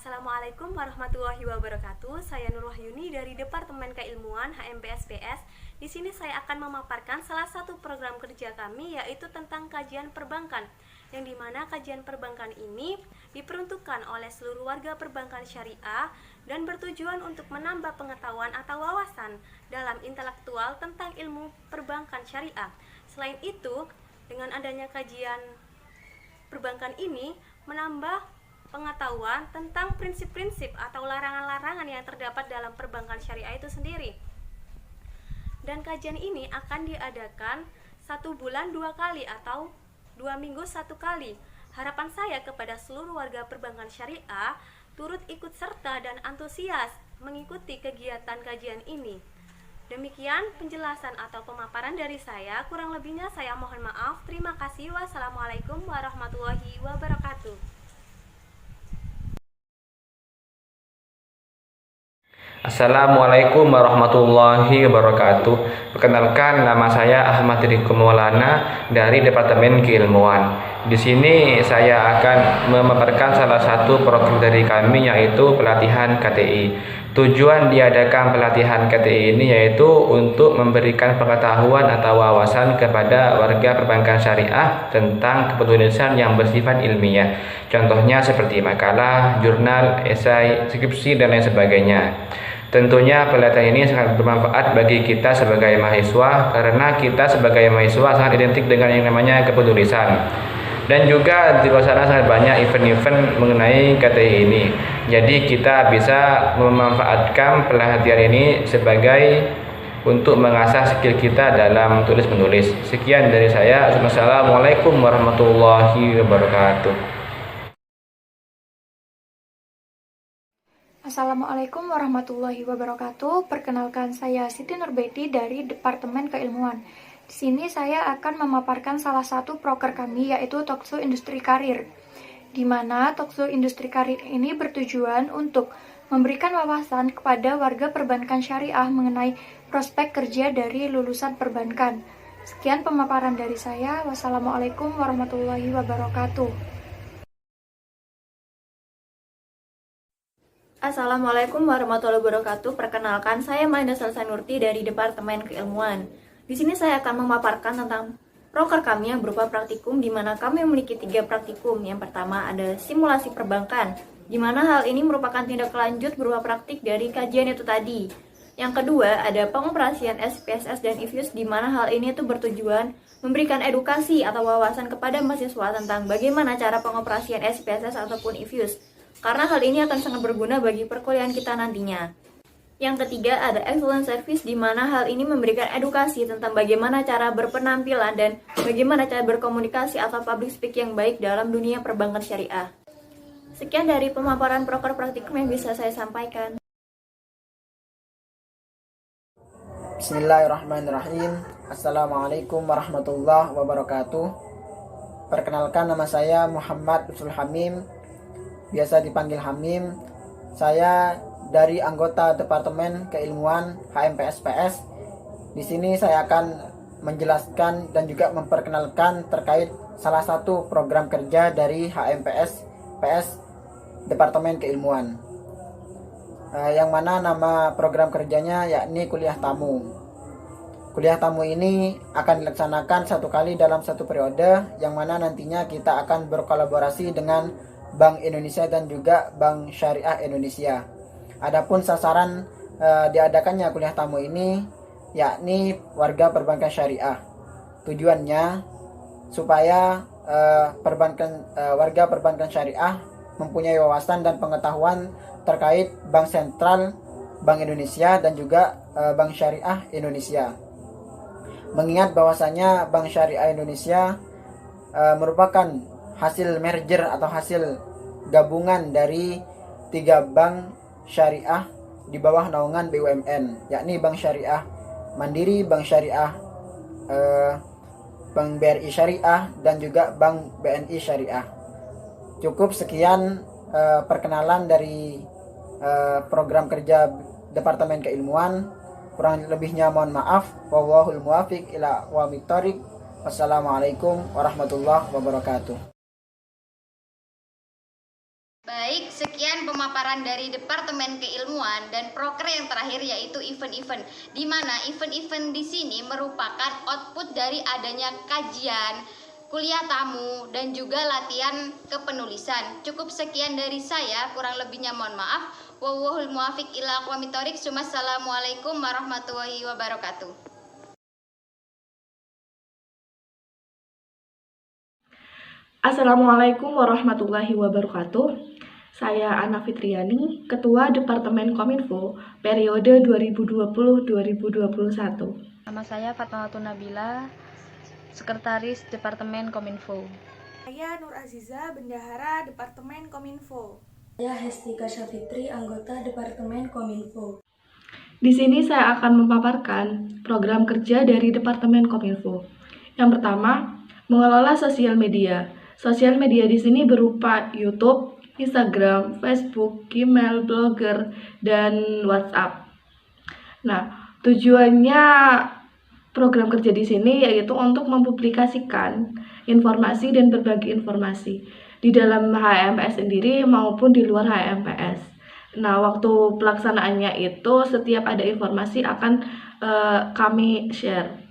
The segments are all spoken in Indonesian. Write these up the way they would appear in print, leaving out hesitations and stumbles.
Assalamualaikum warahmatullahi wabarakatuh. Saya Nur Wahyuni dari Departemen Keilmuan HMPSPS. Di sini saya akan memaparkan salah satu program kerja kami, yaitu tentang kajian perbankan. Yang dimana kajian perbankan ini diperuntukkan oleh seluruh warga perbankan syariah dan bertujuan untuk menambah pengetahuan atau wawasan dalam intelektual tentang ilmu perbankan syariah. Selain itu, dengan adanya kajian perbankan ini menambah pengetahuan tentang prinsip-prinsip atau larangan-larangan yang terdapat dalam perbankan syariah itu sendiri. Dan kajian ini akan diadakan 1 bulan 2 kali atau 2 minggu 1 kali. Harapan saya kepada seluruh warga perbankan syariah turut ikut serta dan antusias mengikuti kegiatan kajian ini. Demikian penjelasan atau pemaparan dari saya. Kurang lebihnya saya mohon maaf. Terima kasih. Wassalamualaikum warahmatullahi wabarakatuh. Assalamualaikum warahmatullahi wabarakatuh. Perkenalkan, nama saya Ahmad Riko Maulana dari Departemen Keilmuan. Di sini saya akan memaparkan salah satu program dari kami, yaitu pelatihan KTI. Tujuan diadakan pelatihan KTI ini yaitu untuk memberikan pengetahuan atau wawasan kepada warga perbankan syariah tentang kepenulisan yang bersifat ilmiah. Contohnya seperti makalah, jurnal, esai, skripsi, dan lain sebagainya. Tentunya pelatihan ini sangat bermanfaat bagi kita sebagai mahasiswa, karena kita sebagai mahasiswa sangat identik dengan yang namanya kepenulisan. Dan juga di luar sana sangat banyak event-event mengenai KTI ini. Jadi kita bisa memanfaatkan pelatihan ini sebagai untuk mengasah skill kita dalam tulis menulis. Sekian dari saya. Wassalamualaikum warahmatullahi wabarakatuh. Assalamualaikum warahmatullahi wabarakatuh. Perkenalkan, saya Siti Nurbeti dari Departemen Keilmuan. Di sini saya akan memaparkan salah satu proker kami, yaitu Talkshow Industri Karir. Di mana Talkshow Industri Karir ini bertujuan untuk memberikan wawasan kepada warga perbankan syariah mengenai prospek kerja dari lulusan perbankan. Sekian pemaparan dari saya. Wassalamualaikum warahmatullahi wabarakatuh. Assalamualaikum warahmatullahi wabarakatuh. Perkenalkan, saya Maida Salsanurti dari Departemen Keilmuan. Di sini saya akan memaparkan tentang proker kami yang berupa praktikum, di mana kami memiliki 3 praktikum. Yang pertama ada simulasi perbankan, di mana hal ini merupakan tindak lanjut berupa praktik dari kajian itu tadi. Yang kedua ada pengoperasian SPSS dan IFUS, di mana hal ini itu bertujuan memberikan edukasi atau wawasan kepada mahasiswa tentang bagaimana cara pengoperasian SPSS ataupun IFUS, karena hal ini akan sangat berguna bagi perkuliahan kita nantinya. Yang ketiga ada excellent service, di mana hal ini memberikan edukasi tentang bagaimana cara berpenampilan dan bagaimana cara berkomunikasi atau public speaking yang baik dalam dunia perbankan syariah. Sekian dari pemaparan proker praktikum yang bisa saya sampaikan. Bismillahirrahmanirrahim. Assalamualaikum warahmatullahi wabarakatuh. Perkenalkan, nama saya Muhammad Lutful Hamim, biasa dipanggil Hamim. Saya dari anggota Departemen Keilmuan HMPSPS. Di sini saya akan menjelaskan dan juga memperkenalkan terkait salah satu program kerja dari HMPSPS Departemen Keilmuan. Yang mana nama program kerjanya yakni kuliah tamu. Kuliah tamu ini akan dilaksanakan 1 kali dalam 1 periode, yang mana nantinya kita akan berkolaborasi dengan Bank Indonesia dan juga Bank Syariah Indonesia. Adapun sasaran diadakannya kuliah tamu ini yakni warga perbankan syariah. Tujuannya supaya warga perbankan syariah mempunyai wawasan dan pengetahuan terkait Bank Sentral, Bank Indonesia dan juga Bank Syariah Indonesia. Mengingat bahwasanya Bank Syariah Indonesia merupakan hasil merger atau hasil gabungan dari 3 bank syariah di bawah naungan BUMN, yakni Bank Syariah Mandiri, Bank Syariah Bank BRI Syariah, dan juga Bank BNI Syariah. Cukup sekian perkenalan dari program kerja Departemen Keilmuan. Kurang lebihnya mohon maaf. Wallahul muwaffiq ila aqwamit thoriq. Wassalamualaikum warahmatullahi wabarakatuh. Baik, sekian pemaparan dari Departemen Keilmuan dan proker yang terakhir yaitu event-event, di mana event-event di sini merupakan output dari adanya kajian, kuliah tamu, dan juga latihan kepenulisan. Cukup sekian dari saya, kurang lebihnya mohon maaf. Wallahul muwaffiq ila aqwamit thoriq. Assalamualaikum warahmatullahi wabarakatuh. Assalamualaikum warahmatullahi wabarakatuh. Saya Ana Fitriani, Ketua Departemen Kominfo periode 2020-2021. Nama saya Fatmatul Nabila, Sekretaris Departemen Kominfo. Saya Nur Aziza, Bendahara Departemen Kominfo. Saya Hestika Syafitri, anggota Departemen Kominfo. Di sini saya akan memaparkan program kerja dari Departemen Kominfo. Yang pertama, mengelola sosial media. Sosial media di sini berupa YouTube, Instagram, Facebook, Gmail, Blogger, dan WhatsApp. Nah, tujuannya program kerja di sini yaitu untuk mempublikasikan informasi dan berbagi informasi di dalam HMPS sendiri maupun di luar HMPS. Nah, waktu pelaksanaannya itu setiap ada informasi akan kami share.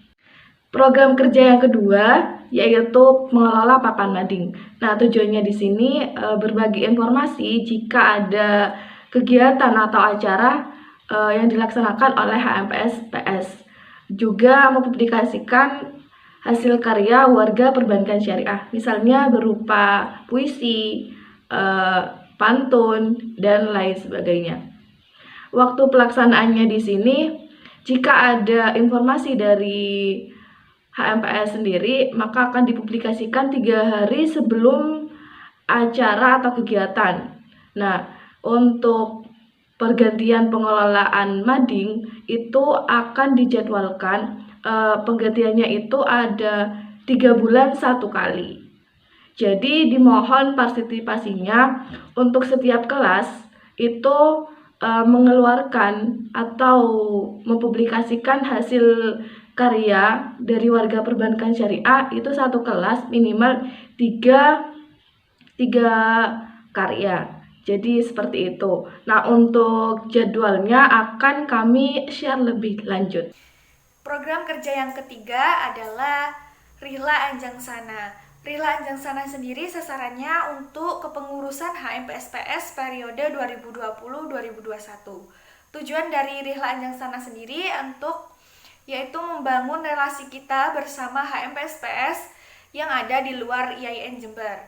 Program kerja yang kedua yaitu mengelola papan mading. Nah, tujuannya di sini berbagi informasi jika ada kegiatan atau acara yang dilaksanakan oleh HMPS PS. Juga mempublikasikan hasil karya warga perbankan syariah, misalnya berupa puisi, pantun, dan lain sebagainya. Waktu pelaksanaannya di sini, jika ada informasi dari HMPS sendiri, maka akan dipublikasikan 3 hari sebelum acara atau kegiatan. Nah, untuk pergantian pengelolaan mading itu akan dijadwalkan, penggantiannya itu ada 3 bulan 1 kali. Jadi dimohon partisipasinya untuk setiap kelas itu mengeluarkan atau mempublikasikan hasil karya dari warga perbankan syariah itu satu kelas minimal 3 karya. Jadi seperti itu. Nah, untuk jadwalnya akan kami share lebih lanjut. Program kerja yang ketiga adalah Rihla Anjang Sana. Rihla Anjang Sana sendiri sasarannya untuk kepengurusan HMPS-PS periode 2020-2021. Tujuan dari Rihla Anjang Sana sendiri yaitu membangun relasi kita bersama HMPS-PS yang ada di luar IAIN Jember.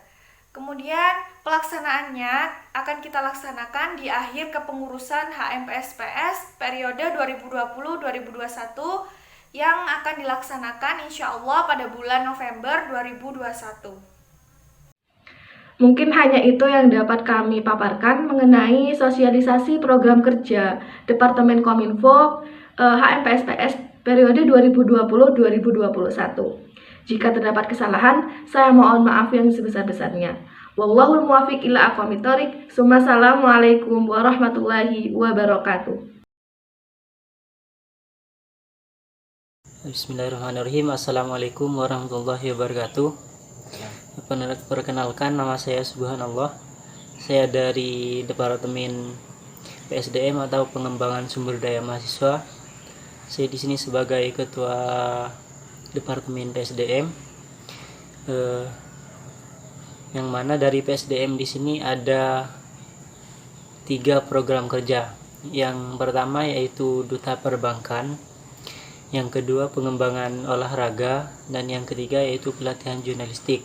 Kemudian pelaksanaannya akan kita laksanakan di akhir kepengurusan HMPS-PS periode 2020-2021 yang akan dilaksanakan insya Allah pada bulan November 2021. Mungkin hanya itu yang dapat kami paparkan mengenai sosialisasi program kerja Departemen Kominfo HMPS-PS periode 2020-2021. Jika terdapat kesalahan, saya mohon maaf yang sebesar-besarnya. Wallahul muwaffiq ila aqwamit thoriq. Assalamualaikum warahmatullahi wabarakatuh. Bismillahirrahmanirrahim. Assalamualaikum warahmatullahi wabarakatuh. Perkenalkan, nama saya Subhanallah. Saya dari Departemen PSDM atau Pengembangan Sumber Daya Mahasiswa. Saya di sini sebagai Ketua Departemen PSDM. Yang mana dari PSDM di sini ada 3 program kerja. Yang pertama yaitu Duta Perbankan, yang kedua pengembangan olahraga, dan yang ketiga yaitu pelatihan jurnalistik.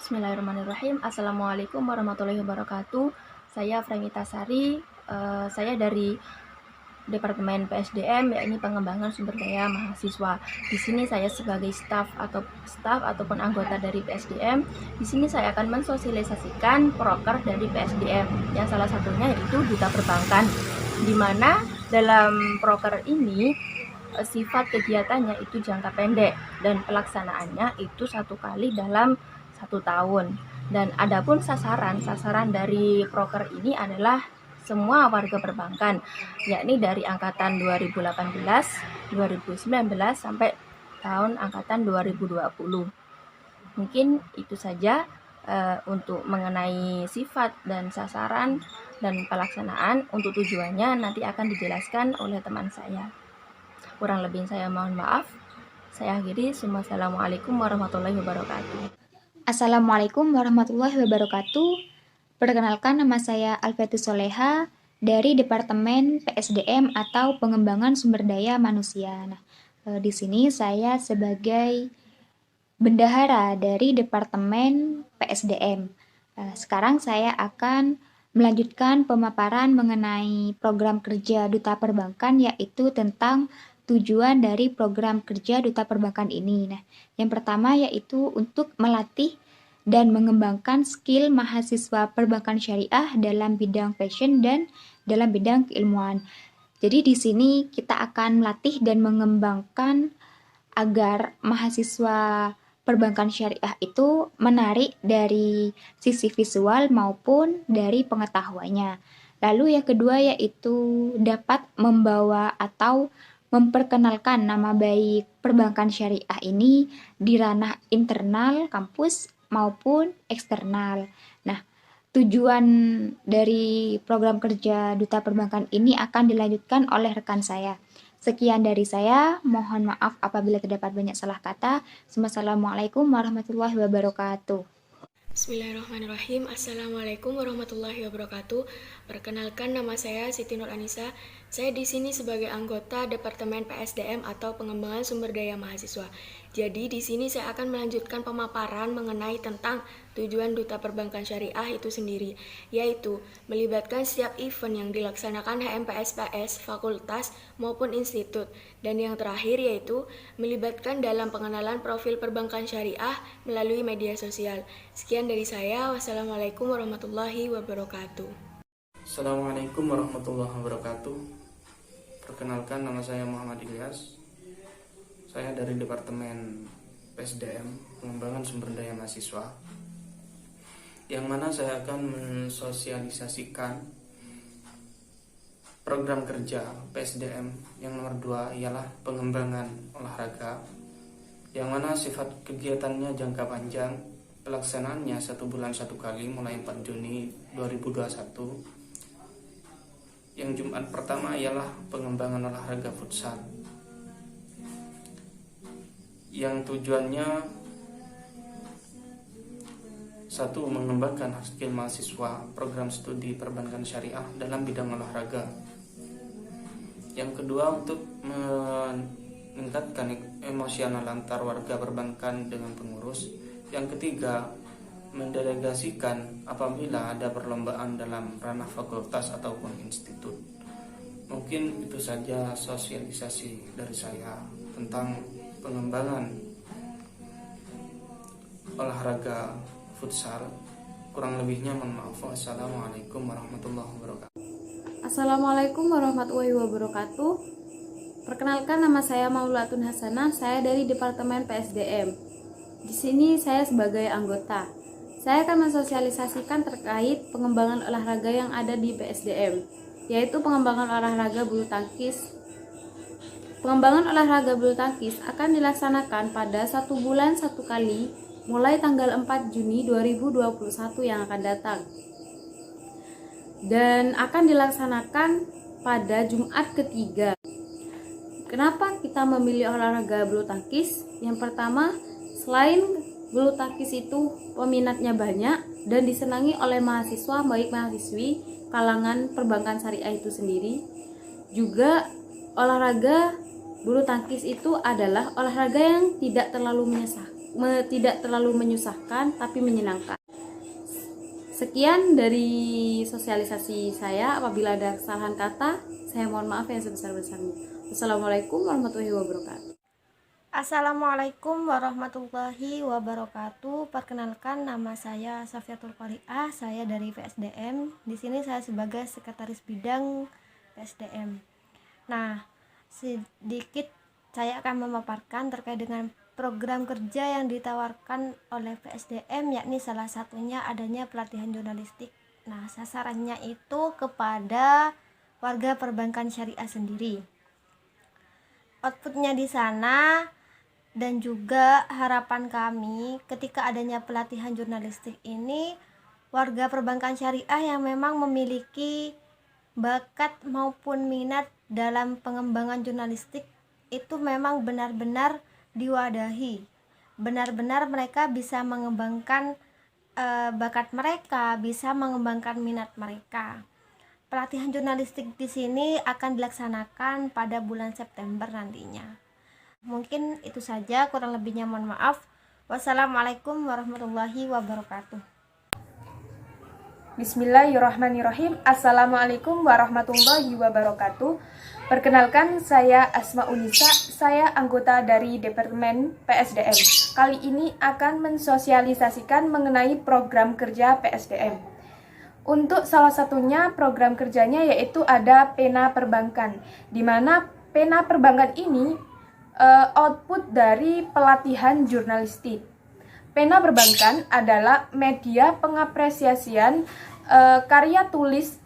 Bismillahirrahmanirrahim. Assalamualaikum warahmatullahi wabarakatuh. Saya Fremita Sari, saya dari Departemen PSDM, yakni Pengembangan Sumber Daya Mahasiswa. Di sini saya sebagai staf ataupun anggota dari PSDM. Di sini saya akan mensosialisasikan proker dari PSDM, yang salah satunya yaitu Duta Perbankan, di mana dalam proker ini sifat kegiatannya itu jangka pendek dan pelaksanaannya itu 1 kali dalam 1 tahun. Dan adapun sasaran dari proker ini adalah semua warga perbankan, yakni dari angkatan 2018, 2019 sampai tahun angkatan 2020. Mungkin itu saja. untuk mengenai sifat dan sasaran dan pelaksanaan untuk tujuannya nanti akan dijelaskan oleh teman saya. Kurang lebih saya mohon maaf. Saya akhiri. Wassalamualaikum warahmatullahi wabarakatuh. Assalamualaikum warahmatullahi wabarakatuh. Perkenalkan, nama saya Alfetus Soleha dari Departemen PSDM atau Pengembangan Sumber Daya Manusia. Nah, di sini saya sebagai bendahara dari Departemen PSDM. Sekarang saya akan melanjutkan pemaparan mengenai program kerja Duta Perbankan, yaitu tentang tujuan dari program kerja Duta Perbankan ini. Nah, yang pertama yaitu untuk melatih dan mengembangkan skill mahasiswa perbankan syariah dalam bidang fashion dan dalam bidang keilmuan. Jadi di sini kita akan melatih dan mengembangkan agar mahasiswa perbankan syariah itu menarik dari sisi visual maupun dari pengetahuannya. Lalu yang kedua yaitu dapat membawa atau memperkenalkan nama baik perbankan syariah ini di ranah internal kampus maupun eksternal. Nah, tujuan dari program kerja Duta Perbankan ini akan dilanjutkan oleh rekan saya. Sekian dari saya, mohon maaf apabila terdapat banyak salah kata. Wassalamualaikum warahmatullahi wabarakatuh. Bismillahirrahmanirrahim. Assalamualaikum warahmatullahi wabarakatuh. Perkenalkan, nama saya Siti Nur Anissa. Saya di sini sebagai anggota Departemen PSDM atau Pengembangan Sumber Daya Mahasiswa. Jadi di sini saya akan melanjutkan pemaparan mengenai tentang tujuan Duta Perbankan Syariah itu sendiri, yaitu melibatkan setiap event yang dilaksanakan HMPSPS, fakultas maupun institut. Dan yang terakhir yaitu melibatkan dalam pengenalan profil perbankan syariah melalui media sosial. Sekian dari saya. Wassalamualaikum warahmatullahi wabarakatuh. Assalamualaikum warahmatullahi wabarakatuh. Perkenalkan, nama saya Muhammad Ilyas. Saya dari Departemen PSDM, Pengembangan Sumber Daya Mahasiswa, yang mana saya akan mensosialisasikan program kerja PSDM yang nomor 2 ialah pengembangan olahraga, yang mana sifat kegiatannya jangka panjang, pelaksanaannya 1 bulan 1 kali mulai 4 Juni 2021. Yang Jumat pertama ialah pengembangan olahraga futsal, yang tujuannya 1. Mengembangkan skill mahasiswa program studi perbankan syariah dalam bidang olahraga. Yang kedua, untuk meningkatkan emosional antar warga perbankan dengan pengurus. Yang ketiga, mendelegasikan apabila ada perlombaan dalam ranah fakultas ataupun institut. Mungkin itu saja sosialisasi dari saya tentang pengembangan olahraga futsal. Kurang lebihnya mohon maaf. Wassalamualaikum warahmatullahi wabarakatuh. Assalamualaikum warahmatullahi wabarakatuh. Perkenalkan, nama saya Maulatun Hasanah. Saya dari Departemen PSDM. Di sini saya sebagai anggota. Saya akan mensosialisasikan terkait pengembangan olahraga yang ada di PSDM, yaitu pengembangan olahraga bulu tangkis. Pengembangan olahraga bulu tangkis akan dilaksanakan pada 1 bulan 1 kali mulai tanggal 4 Juni 2021 yang akan datang. Dan akan dilaksanakan pada Jumat ketiga. Kenapa kita memilih olahraga bulu tangkis? Yang pertama, selain bulu tangkis itu peminatnya banyak dan disenangi oleh mahasiswa baik mahasiswi kalangan perbankan syariah itu sendiri. Juga olahraga bulu tangkis itu adalah olahraga yang tidak terlalu menyusahkan tapi menyenangkan. Sekian dari sosialisasi saya. Apabila ada kesalahan kata, saya mohon maaf yang sebesar-besarnya. Wassalamualaikum warahmatullahi wabarakatuh. Assalamualaikum warahmatullahi wabarakatuh. Perkenalkan, nama saya Safiatul Qari'ah. Saya dari PSDM. Di sini saya sebagai sekretaris bidang PSDM. Nah, sedikit saya akan memaparkan terkait dengan program kerja yang ditawarkan oleh PSDM, yakni salah satunya adanya pelatihan jurnalistik. Nah, sasarannya itu kepada warga perbankan syariah sendiri. Outputnya di sana Dan juga harapan kami ketika adanya pelatihan jurnalistik ini, warga perbankan syariah yang memang memiliki bakat maupun minat dalam pengembangan jurnalistik itu memang benar-benar diwadahi. Benar-benar mereka bisa mengembangkan bakat mereka, bisa mengembangkan minat mereka. Pelatihan jurnalistik di sini akan dilaksanakan pada bulan September nantinya. Mungkin itu saja, kurang lebihnya mohon maaf. Wassalamualaikum warahmatullahi wabarakatuh. Bismillahirrahmanirrahim. Assalamualaikum warahmatullahi wabarakatuh. Perkenalkan, saya Asma Unisa, saya anggota dari Departemen PSDM. Kali ini akan mensosialisasikan mengenai program kerja PSDM. Untuk salah satunya program kerjanya yaitu ada Pena Perbankan, di mana Pena Perbankan ini output dari pelatihan jurnalistik. Pena Perbankan adalah media pengapresiasian karya tulis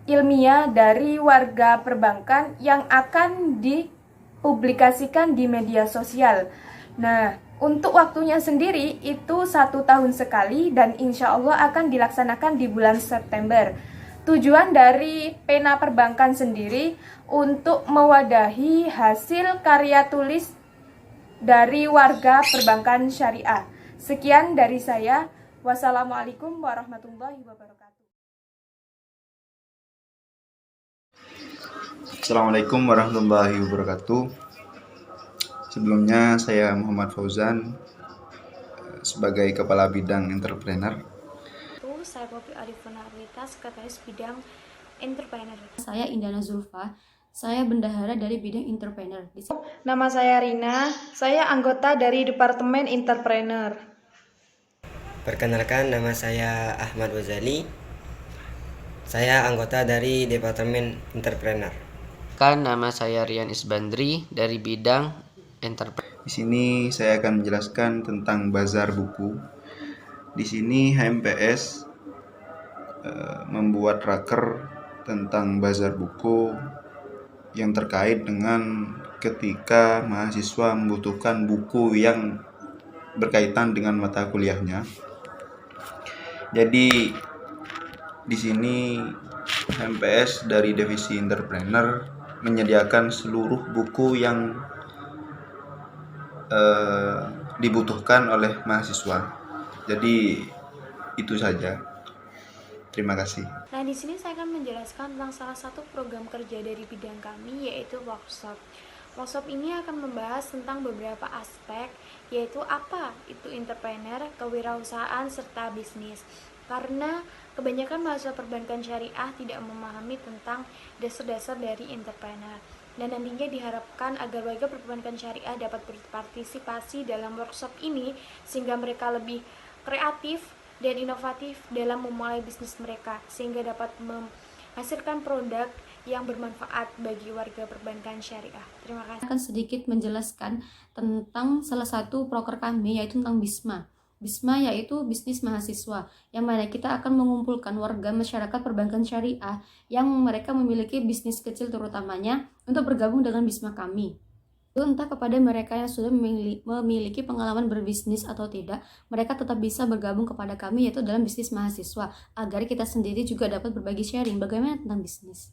ilmiah dari warga perbankan yang akan dipublikasikan di media sosial. Nah, untuk waktunya sendiri itu 1 tahun sekali dan insya Allah akan dilaksanakan di bulan September. Tujuan dari Pena Perbankan sendiri untuk mewadahi hasil karya tulis dari warga perbankan syariah. Sekian dari saya. Wassalamualaikum warahmatullahi wabarakatuh. Assalamualaikum warahmatullahi wabarakatuh. Sebelumnya saya Muhammad Fauzan sebagai Kepala Bidang Entrepreneur. Saya Poppy Arifuna Arlita, Sekretaris Bidang Entrepreneur. Saya Indana Zulfa, saya bendahara dari bidang entrepreneur. Nama saya Rina, saya anggota dari Departemen Entrepreneur. Perkenalkan, nama saya Ahmad Wazali, saya anggota dari Departemen Entrepreneur. Nama saya Rian Isbandri dari bidang Entrepreneur. Di sini saya akan menjelaskan tentang bazar buku. Di sini HMPS membuat raker tentang bazar buku yang terkait dengan ketika mahasiswa membutuhkan buku yang berkaitan dengan mata kuliahnya. Jadi di sini HMPS dari divisi entrepreneur menyediakan seluruh buku yang dibutuhkan oleh mahasiswa. Jadi itu saja. Terima kasih. Nah, di sini saya akan menjelaskan tentang salah satu program kerja dari bidang kami, yaitu workshop. Workshop ini akan membahas tentang beberapa aspek, yaitu apa itu entrepreneur, kewirausahaan, serta bisnis. Karena kebanyakan mahasiswa perbankan syariah tidak memahami tentang dasar-dasar dari entrepreneur. Dan nantinya diharapkan agar warga perbankan syariah dapat berpartisipasi dalam workshop ini, sehingga mereka lebih kreatif dan inovatif dalam memulai bisnis mereka, sehingga dapat menghasilkan produk yang bermanfaat bagi warga perbankan syariah. Terima kasih. Akan sedikit menjelaskan tentang salah satu proker kami, yaitu tentang BISMA. BISMA yaitu bisnis mahasiswa, yang mana kita akan mengumpulkan warga masyarakat perbankan syariah yang mereka memiliki bisnis kecil terutamanya untuk bergabung dengan BISMA kami. Entah kepada mereka yang sudah memiliki pengalaman berbisnis atau tidak, mereka tetap bisa bergabung kepada kami, yaitu dalam bisnis mahasiswa, agar kita sendiri juga dapat berbagi sharing bagaimana tentang bisnis.